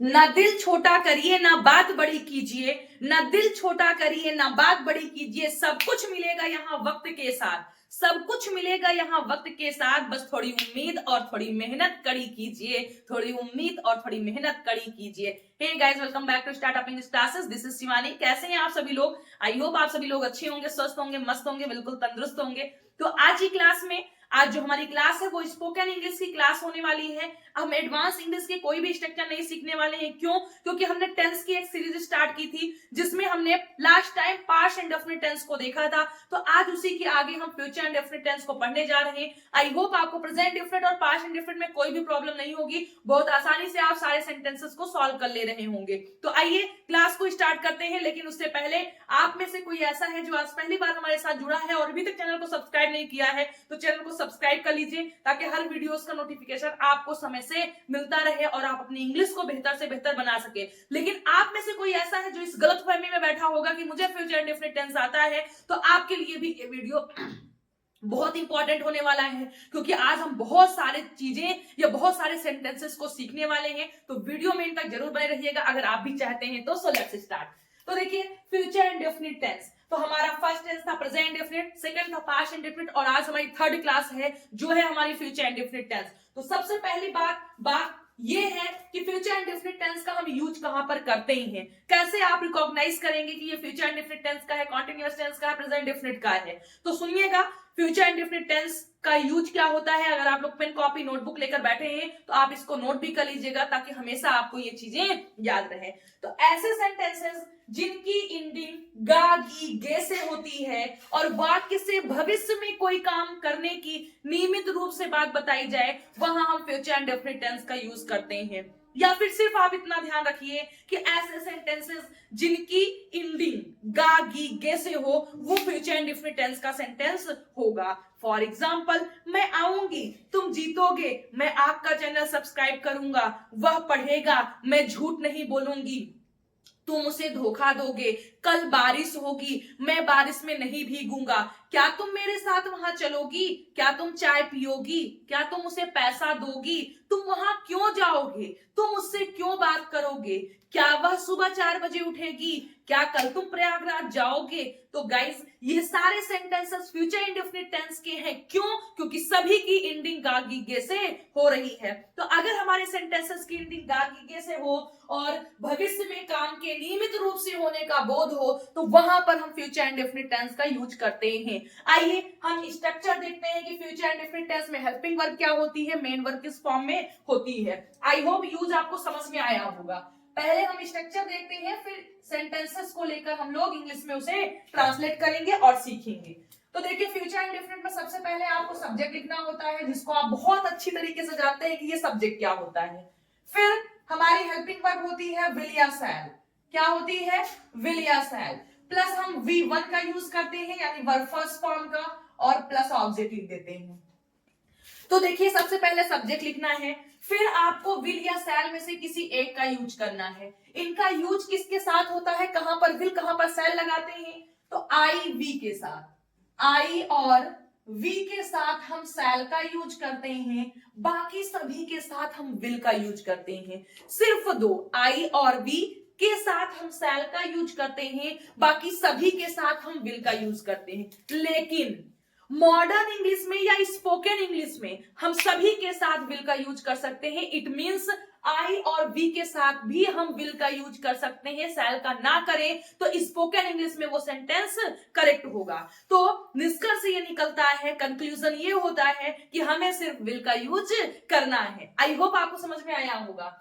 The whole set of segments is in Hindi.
ना दिल छोटा करिए ना बात बड़ी कीजिए, ना दिल छोटा करिए ना बात बड़ी कीजिए, सब कुछ मिलेगा यहाँ वक्त के साथ, सब कुछ मिलेगा यहाँ वक्त के साथ, बस थोड़ी उम्मीद और थोड़ी मेहनत कड़ी कीजिए, थोड़ी उम्मीद और थोड़ी मेहनत कड़ी कीजिए। Hey guys, welcome back to startup English classes. This is Shivani. कैसे हैं आप सभी लोग? आई होप आप सभी लोग अच्छे होंगे, स्वस्थ होंगे, मस्त होंगे, बिल्कुल तंदुरुस्त होंगे। तो आज की क्लास में, आज जो हमारी क्लास है वो स्पोकन इंग्लिश की क्लास होने वाली है। हम एडवांस इंग्लिश के कोई भी स्ट्रक्चर नहीं सीखने वाले हैं। क्यों? क्योंकि हमने टेंस की एक सीरीज स्टार्ट की थी जिसमें हमने last time past indefinite tense को देखा था। तो आज उसी के आगे हम फ्यूचर इंडेफिनिट टेंस को पढ़ने जा रहे हैं। आई होप आपको प्रेजेंट इंडेफिनिट और पास्ट इंडेफिनिट में कोई भी प्रॉब्लम नहीं होगी। बहुत आसानी से आप सारे सेंटेंसेस को सॉल्व कर ले रहे होंगे। तो आइए क्लास को स्टार्ट करते हैं। लेकिन उससे पहले आप में से कोई ऐसा है जो आज पहली बार हमारे साथ जुड़ा है और अभी तक चैनल को सब्सक्राइब नहीं किया है, तो चैनल को सब्सक्राइब कर लीजिए ताकि हर वीडियोस का नोटिफिकेशन आपको समय से मिलता रहे और आप अपनी इंग्लिश को बेहतर से बेहतर बना सके। लेकिन आप में से कोई ऐसा है जो इस गलतफहमी में बैठा होगा कि मुझे फ्यूचर इंडेफिनिट टेंस आता है, तो आपके लिए भी ये वीडियो बहुत इंपॉर्टेंट होने वाला है, क्योंकि आज हम बहुत सारे चीजें या बहुत सारे सेंटेंसेस को सीखने वाले हैं। तो वीडियो में इन तक जरूर बने रहिएगा अगर आप भी चाहते हैं तो। So let's start. तो देखिए, फ्यूचर इंडेफिनिट टेंस, तो हमारा फर्स्ट टेंस था प्रेजेंट इंडेफिनिट, सेकंड था पास्ट इंडेफिनिट और आज हमारी थर्ड क्लास है जो है हमारी फ्यूचर इंडेफिनिट टेंस। तो सबसे पहली बात ये है कि फ्यूचर इंडेफिनिट टेंस का हम यूज कहां पर करते हैं, कैसे आप रिकॉग्नाइज करेंगे कि ये फ्यूचर इंडेफिनिट टेंस का है, कॉन्टिन्यूअस टेंस का है, प्रेजेंट इंडेफिनिट का है। तो सुनिएगा, फ्यूचर इंडेफिनिट टेंस का यूज क्या होता है। अगर आप लोग पेन कॉपी नोटबुक लेकर बैठे हैं तो आप इसको नोट भी कर लीजिएगा ताकि हमेशा आपको ये चीजें याद रहे। तो ऐसे सेंटेंसेस जिनकी एंडिंग गा गी गे से होती है और वाक्य से भविष्य में कोई काम करने की नियमित रूप से बात बताई जाए, वहां हम फ्यूचर इंडेफिनिट टेंस का यूज करते हैं। या फिर सिर्फ आप इतना ध्यान रखिए कि ऐसे सेंटेंसेस जिनकी एंडिंग गा गी गे से हो वो फ्यूचर इंडेफिनिट टेंस का सेंटेंस होगा। फॉर एग्जाम्पल, मैं आऊंगी, तुम जीतोगे, मैं आपका चैनल सब्सक्राइब करूंगा, वह पढ़ेगा, मैं झूठ नहीं बोलूंगी, तुम उसे धोखा दोगे, कल बारिश होगी, मैं बारिश में नहीं भीगूंगा, क्या तुम मेरे साथ वहां चलोगी, क्या तुम चाय पियोगी, क्या तुम उसे पैसा दोगी, तुम वहां क्यों जाओगे, तुम उससे क्यों बात करोगे, क्या वह सुबह 4 बजे उठेगी, क्या कल तुम प्रयागराज जाओगे। तो गाइस, ये सारे सेंटेंसेस फ्यूचर इंडेफिनिट टेंस के हैं। क्यों? क्योंकि सभी की एंडिंग गा गी गे से हो रही है। तो अगर हमारे सेंटेंसेस की एंडिंग गा गी गे से हो और भविष्य में काम के नियमित रूप से होने का बोध हो, तो वहां पर हम फ्यूचर इंडेफिनिट टेंस का यूज करते हैं। आइए हम स्ट्रक्चर देखते हैं कि फ्यूचर इंडेफिनिट टेंस में हेल्पिंग वर्ब क्या होती है, मेन वर्ब किस फॉर्म में होती है। आई होप यूज आपको समझ में आया होगा। पहले हम स्ट्रक्चर देखते हैं, फिर सेंटेंसेस को लेकर हम लोग इंग्लिश में उसे ट्रांसलेट करेंगे और सीखेंगे। तो देखिए, फ्यूचर इंडेफिनिट में सबसे पहले आपको सब्जेक्ट लिखना होता है, जिसको आप बहुत अच्छी तरीके से जानते हैं कि ये सब्जेक्ट क्या होता है। फिर हमारी हेल्पिंग वर्ब होती है विल या शैल। क्या होती है? विल या शैल। प्लस हम V1 का यूज करते हैं, यानी वर्ब फर्स्ट फॉर्म का, और प्लस ऑब्जेक्टिव देते हैं। तो देखिए, सबसे पहले सब्जेक्ट लिखना है, फिर आपको विल या शैल में से किसी एक का यूज करना है। इनका यूज किसके साथ होता है, कहां पर विल कहां पर शैल लगाते हैं? तो आई वी के साथ, आई और वी के साथ हम शैल का यूज करते हैं, बाकी सभी के साथ हम विल का यूज करते हैं। सिर्फ दो, आई और वी के साथ हम शैल का यूज करते हैं, बाकी सभी के साथ हम विल का यूज करते हैं। लेकिन मॉडर्न इंग्लिश में या स्पोकन इंग्लिश में हम सभी के साथ विल का यूज कर सकते हैं। इट मींस आई और वी के साथ भी हम विल का यूज कर सकते हैं। शैल का ना करें तो स्पोकन इंग्लिश में वो सेंटेंस करेक्ट होगा। तो निष्कर्ष ये निकलता है, कंक्लूजन ये होता है कि हमें सिर्फ विल का यूज करना है। आई होप आपको समझ में आया होगा।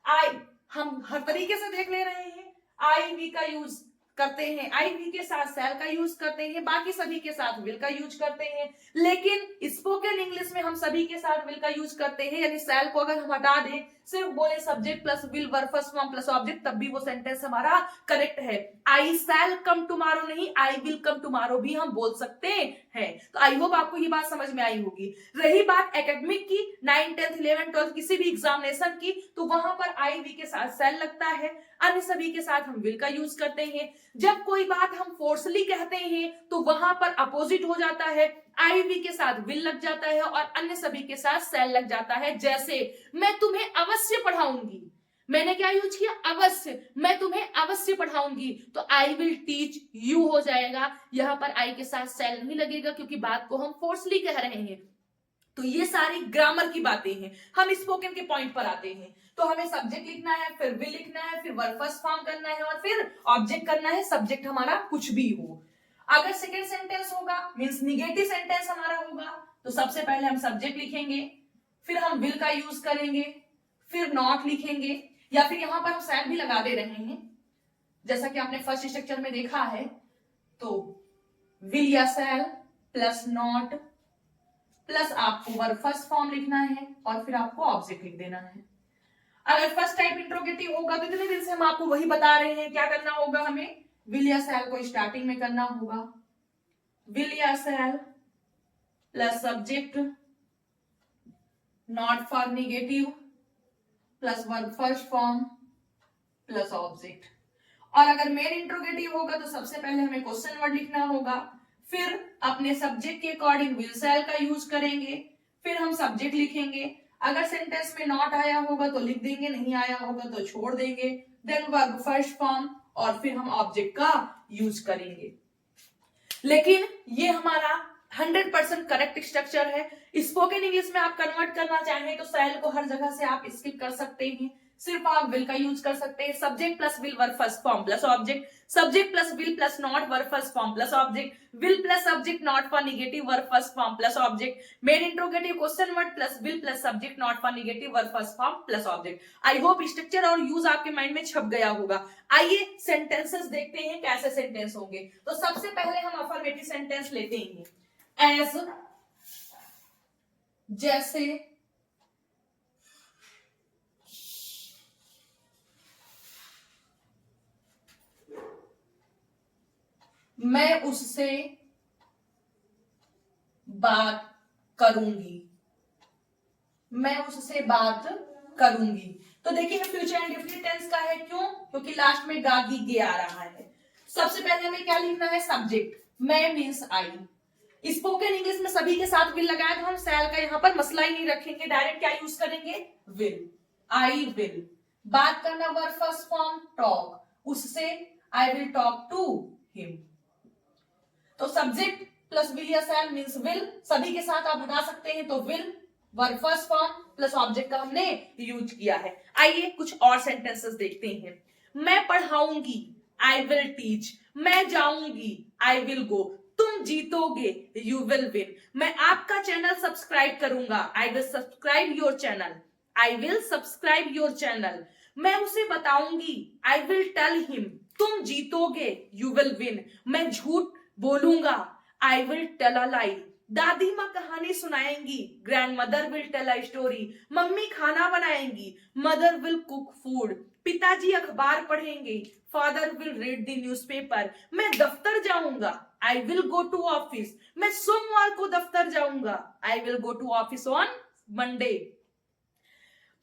आई हम हर तरीके से देख ले रहे हैं, आई वी का यूज करते हैं, आई वी के साथ शैल का यूज करते हैं, बाकी सभी के साथ विल का यूज करते हैं। लेकिन स्पोकन इंग्लिश में हम सभी के साथ विल का यूज करते हैं, यानी शैल को अगर हम हटा दें, सिर्फ बोले subject plus will verb first form plus object, तब भी वो सेंटेंस हमारा करेक्ट है। आई शैल कम टुमारो नहीं, आई विल कम टुमारो भी हम बोल सकते हैं। तो आई होप आपको ये बात समझ में आई होगी। रही बात एकेडमिक की, 9, 10, 11, 12 किसी भी एग्जामिनेशन की, तो वहां पर आई वी के साथ शैल लगता है, अन्य सभी के साथ हम विल का यूज करते हैं। जब कोई बात हम फोर्सली कहते हैं तो वहां पर अपोजिट हो जाता है, आई वी के साथ विल लग जाता है और अन्य सभी के साथ शैल लग जाता है। जैसे, मैं तुम्हें अवश्य पढ़ाऊंगी, मैंने क्या यूज किया, अवश्य, मैं तुम्हें अवश्य पढ़ाऊंगी, तो आई विल टीच यू हो जाएगा। यहाँ पर आई के साथ शैल नहीं लगेगा क्योंकि बात को हम फोर्सली कह रहे हैं। तो ये सारी ग्रामर की बातें हैं। हम स्पोकन के पॉइंट पर आते हैं। तो हमें सब्जेक्ट लिखना है, फिर विल लिखना है, फिर वर्ब फर्स्ट फॉर्म करना है और फिर ऑब्जेक्ट करना है। सब्जेक्ट हमारा कुछ भी हो। अगर सेकेंड सेंटेंस होगा मींस निगेटिव सेंटेंस हमारा होगा, तो सबसे पहले हम सब्जेक्ट लिखेंगे, फिर हम विल का यूज करेंगे, फिर नॉट लिखेंगे, या फिर यहां पर हम शैल भी लगा दे रहे हैं जैसा कि आपने फर्स्ट स्ट्रक्चर में देखा है। तो विल या शैल प्लस नॉट प्लस आपको वर्ब फर्स्ट फॉर्म लिखना है और फिर आपको ऑब्जेक्ट लिख देना है। अगर फर्स्ट टाइप इंट्रोगेटिव होगा तो इतने दिन से हम आपको वही बता रहे हैं, क्या करना होगा हमें, विल या शैल को स्टार्टिंग में करना होगा। विल या शैल plus subject not for negative plus verb first form plus object. और अगर मेन इंट्रोगेटिव होगा तो सबसे पहले हमें क्वेश्चन वर्ड लिखना होगा, फिर अपने सब्जेक्ट के अकॉर्डिंग विल शैल का यूज करेंगे, फिर हम सब्जेक्ट लिखेंगे। अगर सेंटेंस में नॉट आया होगा तो लिख देंगे, नहीं आया होगा तो छोड़ देंगे, देन वर्ब फर्स्ट फॉर्म और फिर हम ऑब्जेक्ट का यूज करेंगे। लेकिन ये हमारा 100% करेक्ट स्ट्रक्चर है। स्पोकन इंग्लिश में आप कन्वर्ट करना चाहें तो शैल को हर जगह से आप स्किप कर सकते हैं, सिर्फ आप विल का यूज कर सकते हैं। Subject plus will verb first form plus object, subject plus will plus not verb first form plus object, will plus subject not for negative verb first form plus object, main interrogative question word plus will plus subject not for negative verb first form plus object. I hope structure और यूज आपके माइंड में छप गया होगा। आइए सेंटेंसेस देखते हैं कैसे सेंटेंस होंगे। तो सबसे पहले हम अफर्मेटिव सेंटेंस लेते हैं। एज, जैसे, मैं उससे बात करूंगी, मैं उससे बात करूंगी। तो देखिए फ्यूचर इंडेफिनिट टेंस का है, क्यों, क्योंकि लास्ट में गागी गे आ रहा है। सबसे पहले हमें क्या लिखना है, सब्जेक्ट, मैं मीन्स आई। स्पोकन इंग्लिश में सभी के साथ विल लगाया तो हम शैल का यहां पर मसला ही नहीं रखेंगे, डायरेक्ट क्या यूज करेंगे, विल, आई विल। बात करना वर्ब फर्स्ट फॉर्म टॉक, उससे, I will talk to him. तो सब्जेक्ट प्लस विल या शैल मींस विल, सभी के साथ आप हटा सकते हैं तो will, verb first form plus object का हमने यूज किया है। आइए कुछ और सेंटेंसेस देखते हैं। मैं पढ़ाऊंगी, आई विल टीच, मैं जाऊंगी, आई विल गो, तुम जीतोगे, यू विल विन, मैं आपका चैनल सब्सक्राइब करूंगा, I will subscribe your channel, I will subscribe your channel, मैं उसे बताऊंगी, आई विल टेल हिम, तुम जीतोगे, यू विल विन, मैं झूठ बोलूंगा, आई विल टेल अ लाई, दादी माँ कहानी सुनाएंगी, grandmother will tell a story, मम्मी खाना बनाएंगी, मदर विल कुक फूड, पिताजी अखबार पढ़ेंगे, father will read the newspaper, मैं दफ्तर जाऊंगा, I will go to office, मैं सोमवार को दफ्तर जाऊंगा, I will go to office on Monday,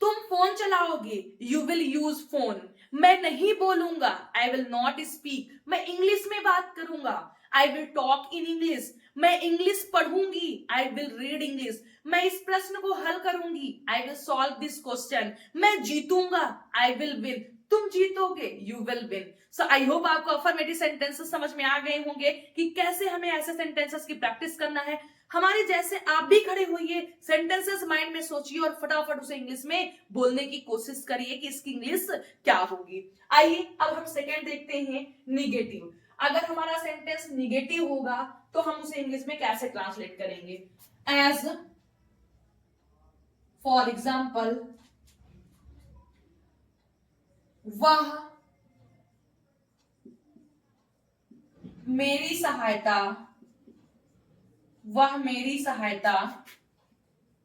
तुम फोन चलाओगे, यू विल यूज फोन, मैं नहीं बोलूंगा, आई विल नॉट स्पीक, मैं इंग्लिश में बात करूंगा, I will talk in English, मैं इंग्लिश पढ़ूंगी, आई विल रीड इंग्लिश, मैं इस प्रश्न को हल करूंगी, I will solve this question, मैं जीतूंगा, आई विल विन, तुम जीतोगे, you will win. So I hope आपको अफर्मेटिव सेंटेंसेस समझ में आ गए होंगे कि कैसे हमें ऐसे सेंटेंसेस की प्रैक्टिस करना है। हमारे जैसे आप भी खड़े होइए, सेंटेंसेस माइंड में सोचिए और फटाफट उसे इंग्लिश में बोलने की कोशिश करिए कि इसकी इंग्लिश क्या होगी। आइए अब हम सेकेंड देखते हैं, निगेटिव। अगर हमारा सेंटेंस निगेटिव होगा तो हम उसे इंग्लिश में कैसे ट्रांसलेट करेंगे, एज, फॉर एग्जाम्पल, वह मेरी सहायता, वह मेरी सहायता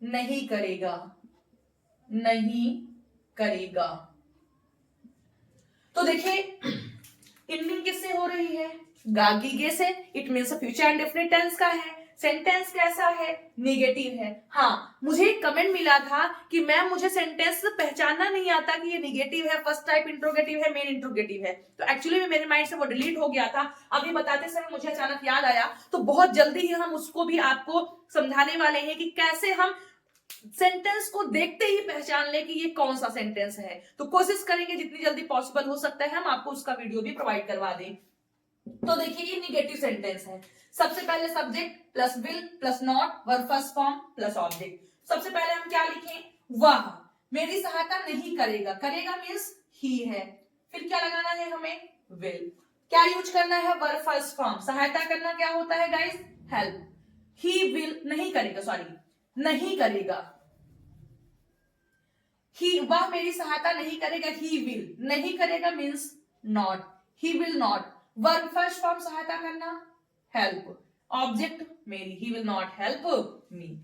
नहीं करेगा, नहीं करेगा। तो देखिए इनमिंग किससे हो रही है, गागीगे से, it means future indefinite tense का है। सेंटेंस कैसा है, निगेटिव है। हाँ, मुझे एक कमेंट मिला था कि मैम मुझे सेंटेंस पहचानना नहीं आता कि ये निगेटिव है, फर्स्ट टाइप इंट्रोगेटिव है, मेन इंट्रोगेटिव है। तो एक्चुअली में मेरे माइंड से वो डिलीट हो गया था, अभी बताते समय मुझे अचानक याद आया, तो बहुत जल्दी ही हम उसको भी आपको समझाने वाले हैं कि कैसे हम सेंटेंस को देखते ही पहचान ले कि ये कौन सा सेंटेंस है। तो कोशिश करेंगे जितनी जल्दी पॉसिबल हो सकता है हम आपको उसका वीडियो भी प्रोवाइड करवा दें। तो देखिए ये निगेटिव सेंटेंस है। सबसे पहले subject plus will plus not verb first form plus object. सबसे पहले हम क्या लिखें, वह मेरी सहायता नहीं करेगा, करेगा मीन्स ही है, फिर क्या लगाना है हमें, विल। क्या यूज करना है, वर्ब फर्स्ट फॉर्म। सहायता करना क्या होता है गाइस, हेल्प। ही विल नहीं करेगा, सॉरी नहीं करेगा, ही वह मेरी सहायता नहीं करेगा, ही विल नहीं करेगा means not, he will not. Verb first form सहायता करना हेल्प, ऑब्जेक्ट मेरी, he will not help me.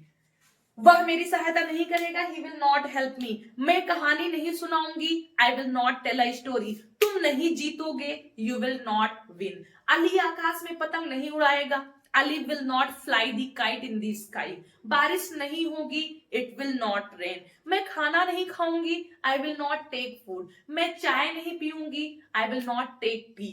वह मेरी सहायता नहीं करेगा, he will not help me. मैं कहानी नहीं सुनाऊंगी, I will not tell a story. तुम नहीं जीतोगे, you will not win. Ali आकाश में पतंग नहीं उड़ाएगा, Ali will not fly the kite in the sky. बारिश नहीं होगी, इट विल नॉट रेन। मैं खाना नहीं खाऊंगी, I will not take food. मैं चाय नहीं पीऊंगी, I will not take tea.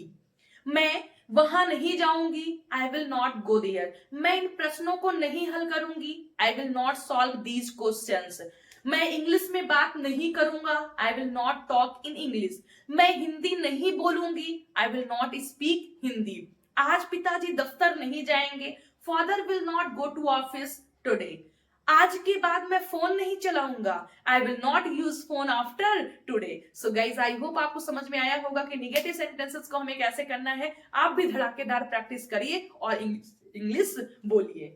मैं वहां नहीं जाऊंगी, I will not go there. मैं इन प्रश्नों को नहीं हल करूंगी, I will not solve these questions. मैं इंग्लिश में बात नहीं करूंगा, I will not talk in English. मैं हिंदी नहीं बोलूंगी, I will not speak Hindi. आज पिताजी दफ्तर नहीं जाएंगे, father will not go to office today. आज के बाद मैं फोन नहीं चलाऊंगा, I will not use phone after today. So guys I hope आपको समझ में आया होगा कि निगेटिव सेंटेंसेस को हमें कैसे करना है। आप भी धड़ाकेदार प्रैक्टिस करिए और इंग्लिश बोलिए।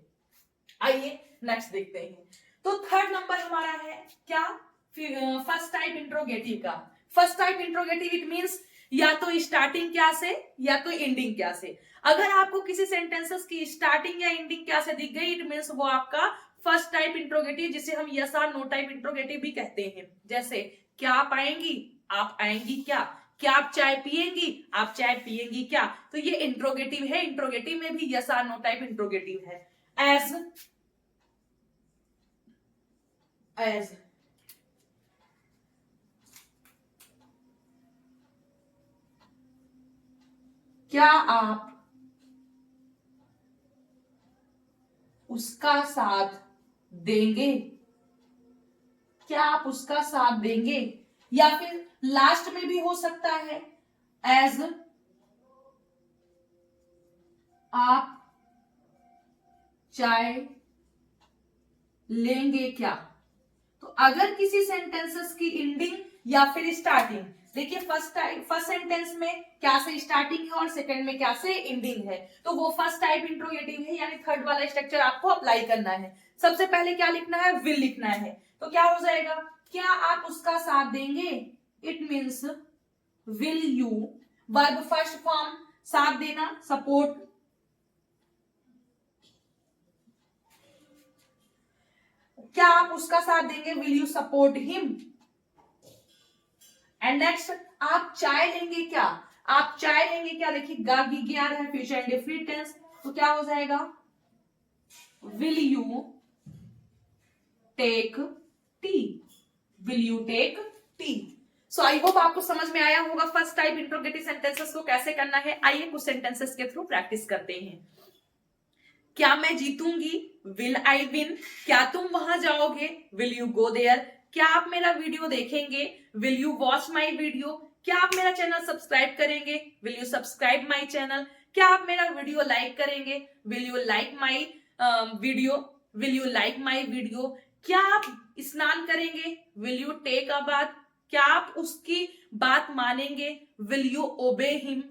आइए नेक्स्ट देखते हैं। तो थर्ड नंबर हमारा है क्या, फर्स्ट टाइप इंट्रोगेटिव का। First type interrogative it means या तो स्टार्टिंग क्या से या तो एंडिंग क्या से। अगर आपको किसी सेंटेंसेस की स्टार्टिंग या एंडिंग क्या से दिख गई, इट मींस वो आपका फर्स्ट टाइप इंट्रोगेटिव, जिसे हम यस और नो टाइप इंट्रोगेटिव भी कहते हैं। जैसे क्या आप आएंगी, आप आएंगी क्या। क्या आप चाय पिएंगी, आप चाय पिएंगी क्या। तो ये इंट्रोगेटिव है, इंट्रोगेटिव में भी यस और नो टाइप इंट्रोगेटिव है। एज क्या आप उसका साथ देंगे, क्या आप उसका साथ देंगे। या फिर लास्ट में भी हो सकता है, एज आप चाय लेंगे क्या। तो अगर किसी सेंटेंसेस की एंडिंग या फिर स्टार्टिंग, देखिए फर्स्ट सेंटेंस में क्या से स्टार्टिंग है और सेकंड में क्या से एंडिंग है, तो वो फर्स्ट टाइप इंट्रोगेटिव है, यानी थर्ड वाला स्ट्रक्चर आपको अप्लाई करना है। सबसे पहले क्या लिखना है, विल लिखना है। तो क्या हो जाएगा, क्या आप उसका साथ देंगे, it means will you. Verb first form साथ देना, सपोर्ट। क्या आप उसका साथ देंगे, will you support him. And next, आप चाय लेंगे क्या, आप चाय लेंगे क्या। देखिए गा गी आ रहा है, फ्यूचर इंडेफिनिट टेंस, तो क्या हो जाएगा, will you take tea, will you take tea. So I hope आपको समझ में आया होगा फर्स्ट टाइप इंट्रोगेटिव सेंटेंसेस को कैसे करना है। आइए कुछ सेंटेंसेस के थ्रू प्रैक्टिस करते हैं। क्या मैं जीतूंगी, विल आई विन। क्या तुम वहां जाओगे, विल यू गो देयर। क्या आप मेरा वीडियो देखेंगे, will you watch my video. क्या आप मेरा चैनल सब्सक्राइब करेंगे, will you subscribe my channel. क्या आप मेरा वीडियो लाइक करेंगे, will you like my video, will you like my video. क्या आप स्नान करेंगे, will you take a bath. क्या आप उसकी बात मानेंगे, विल यू ओबे हिम।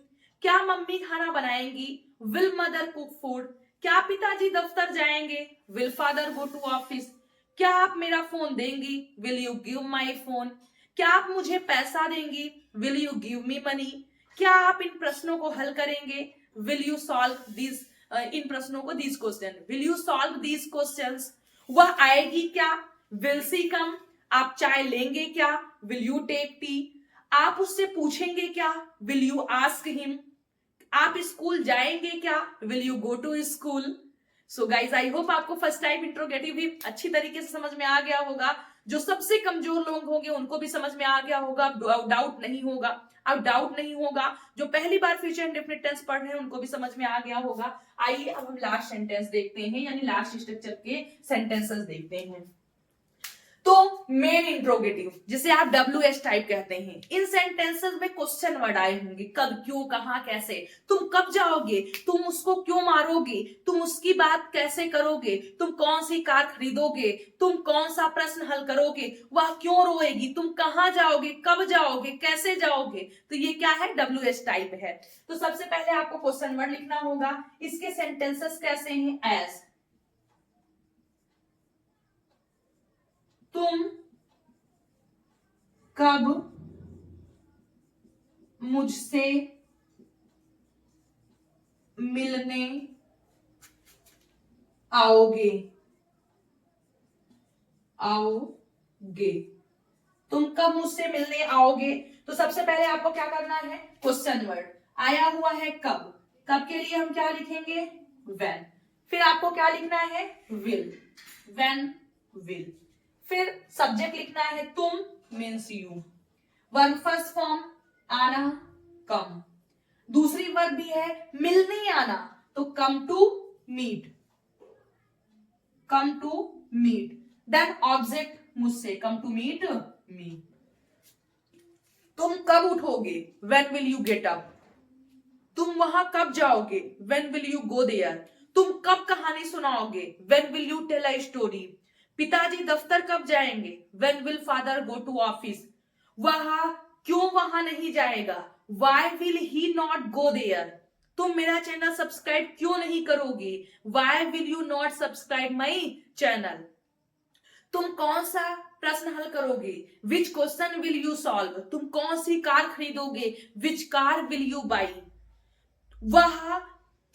क्या मम्मी खाना बनाएंगी, विल मदर कुक फूड। क्या पिताजी दफ्तर जाएंगे, will father go to office. क्या आप मेरा फोन देंगी, will you give my phone. क्या आप मुझे पैसा देंगी, will you give me money. क्या आप इन प्रश्नों को हल करेंगे, विल यू सॉल्व दिस, इन प्रश्नों को this question, will you solve this questions. वह आएगी क्या, विल सी कम। आप चाय लेंगे क्या, विल यू टेक टी। आप उससे पूछेंगे क्या, विल यू आस्क हिम। आप स्कूल जाएंगे क्या, will you go to school. So guys I hope आपको फर्स्ट टाइप इंट्रोगेटिव भी अच्छी तरीके से समझ में आ गया होगा। जो सबसे कमजोर लोग होंगे उनको भी समझ में आ गया होगा, अब डाउट नहीं होगा। अब डाउट नहीं होगा, जो पहली बार फ्यूचर इंडेफिनिट टेंस पढ़ रहे हैं उनको भी समझ में आ गया होगा। आइए अब हम लास्ट सेंटेंस देखते हैं, यानी लास्ट स्ट्रक्चर के सेंटेंसेस देखते हैं। तो मेन इंट्रोगेटिव जिसे आप WH टाइप कहते हैं, इन सेंटेंसेस में क्वेश्चन वर्ड आए होंगे, कब, क्यों, कहां, कैसे, तुम कब जाओगे, तुम उसको क्यों मारोगे, तुम उसकी बात कैसे करोगे, तुम कौन सी कार खरीदोगे, तुम कौन सा प्रश्न हल करोगे, वह क्यों रोएगी, तुम कहां जाओगे, कब जाओगे, कैसे जाओगे। तो ये क्या है, WH टाइप है। तो सबसे पहले आपको क्वेश्चन वर्ड लिखना होगा। इसके सेंटेंसेस कैसे हैं, एज, तुम कब मुझसे मिलने आओगे, तुम कब मुझसे मिलने आओगे। तो सबसे पहले आपको क्या करना है, क्वेश्चन वर्ड आया हुआ है कब, कब के लिए हम क्या लिखेंगे, व्हेन। फिर आपको क्या लिखना है, विल, व्हेन विल। फिर सब्जेक्ट लिखना है तुम, means you. Verb first form आना, कम। दूसरी वर्ब भी है मिलने आना, तो come to meet, come to meet. Then object मुझसे, कम टू मीट मी। तुम कब उठोगे, when will you get up. तुम वहां कब जाओगे, when will you go there. तुम कब कहानी सुनाओगे, when will you tell a story. पिताजी दफ्तर कब जाएंगे, when will father go to office. वह क्यों वहां नहीं जाएगा, why will he not go there. तुम मेरा चैनल सब्सक्राइब क्यों नहीं करोगे, why will you not subscribe my channel. तुम कौन सा प्रश्न हल करोगे, which question will you solve. तुम कौन सी कार खरीदोगे, which car will you buy. वह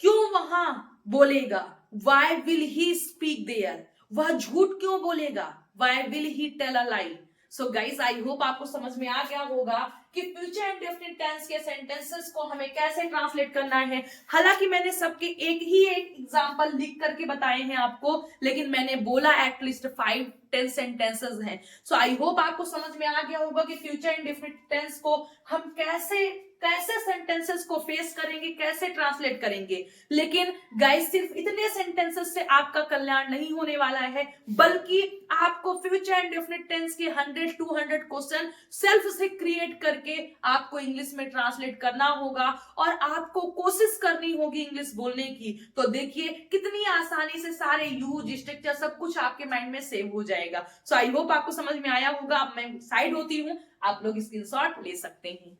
क्यों वहां बोलेगा, why will he speak there. वह झूठ क्यों बोलेगा, why will he tell a lie. So guys, I hope आपको समझ में आ गया होगा कि फ्यूचर इंडेफिनिट टेंस के सेंटेंसेस को हमें कैसे ट्रांसलेट करना है। हालांकि मैंने सबके एक एग्जांपल लिख करके बताए हैं आपको, लेकिन मैंने बोला एटलीस्ट 5-10 सेंटेंसेस हैं। सो आई होप आपको समझ में आ गया होगा कि फ्यूचर इंडेफिनिट टेंस को हम कैसे सेंटेंसेस को फेस करेंगे, कैसे ट्रांसलेट करेंगे। लेकिन गाइस, सिर्फ इतने सेंटेंसेस से आपका कल्याण नहीं होने वाला है, बल्कि आपको फ्यूचर इंडेफिनिट टेंस के 100-200 क्वेश्चन सेल्फ से क्रिएट करके आपको इंग्लिश में ट्रांसलेट करना होगा और आपको कोशिश करनी होगी इंग्लिश बोलने की। तो देखिए कितनी आसानी से सारे यूज, स्ट्रक्चर सब कुछ आपके माइंड में सेव हो जाएगा। सो आई होप आपको समझ में आया होगा। अब मैं साइड होती हूँ, आप लोग स्क्रीनशॉट ले सकते हैं।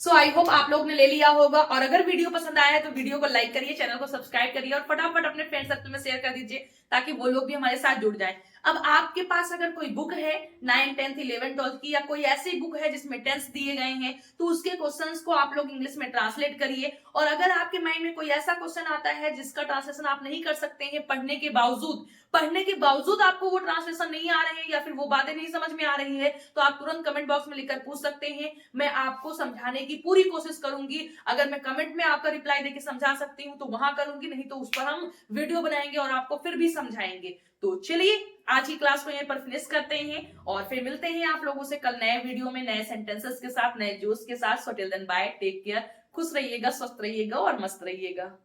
सो आई होप आप लोग ने ले लिया होगा, और अगर वीडियो पसंद आया है तो वीडियो को लाइक करिए, चैनल को सब्सक्राइब करिए और फटाफट अपने फ्रेंड सर्कल में शेयर कर दीजिए ताकि वो लोग भी हमारे साथ जुड़ जाएं। अब आपके पास अगर कोई बुक है 9, 10, 11, 12 की, या कोई ऐसी बुक है जिसमें टेंस दिए गए हैं, तो उसके क्वेश्चंस को आप लोग इंग्लिश में ट्रांसलेट करिए। और अगर आपके माइंड में कोई ऐसा क्वेश्चन आता है जिसका ट्रांसलेशन आप नहीं कर सकते हैं, पढ़ने के बावजूद आपको वो ट्रांसलेशन नहीं आ रहे हैं या फिर वो बातें नहीं समझ में आ रही है, तो आप तुरंत कमेंट बॉक्स में लिखकर पूछ सकते हैं। मैं आपको समझाने की पूरी कोशिश करूंगी। अगर मैं कमेंट में आपका रिप्लाई देके समझा सकती हूँ तो वहां करूंगी, नहीं तो उस पर हम वीडियो बनाएंगे और आपको फिर भी समझाएंगे। तो चलिए आज की क्लास को यहीं पर फिनिश करते हैं और फिर मिलते हैं आप लोगों से कल नए वीडियो में नए सेंटेंसेस के साथ, नए जोश के साथ। So till then bye, take care, खुश रहिएगा, स्वस्थ रहिएगा और मस्त रहिएगा।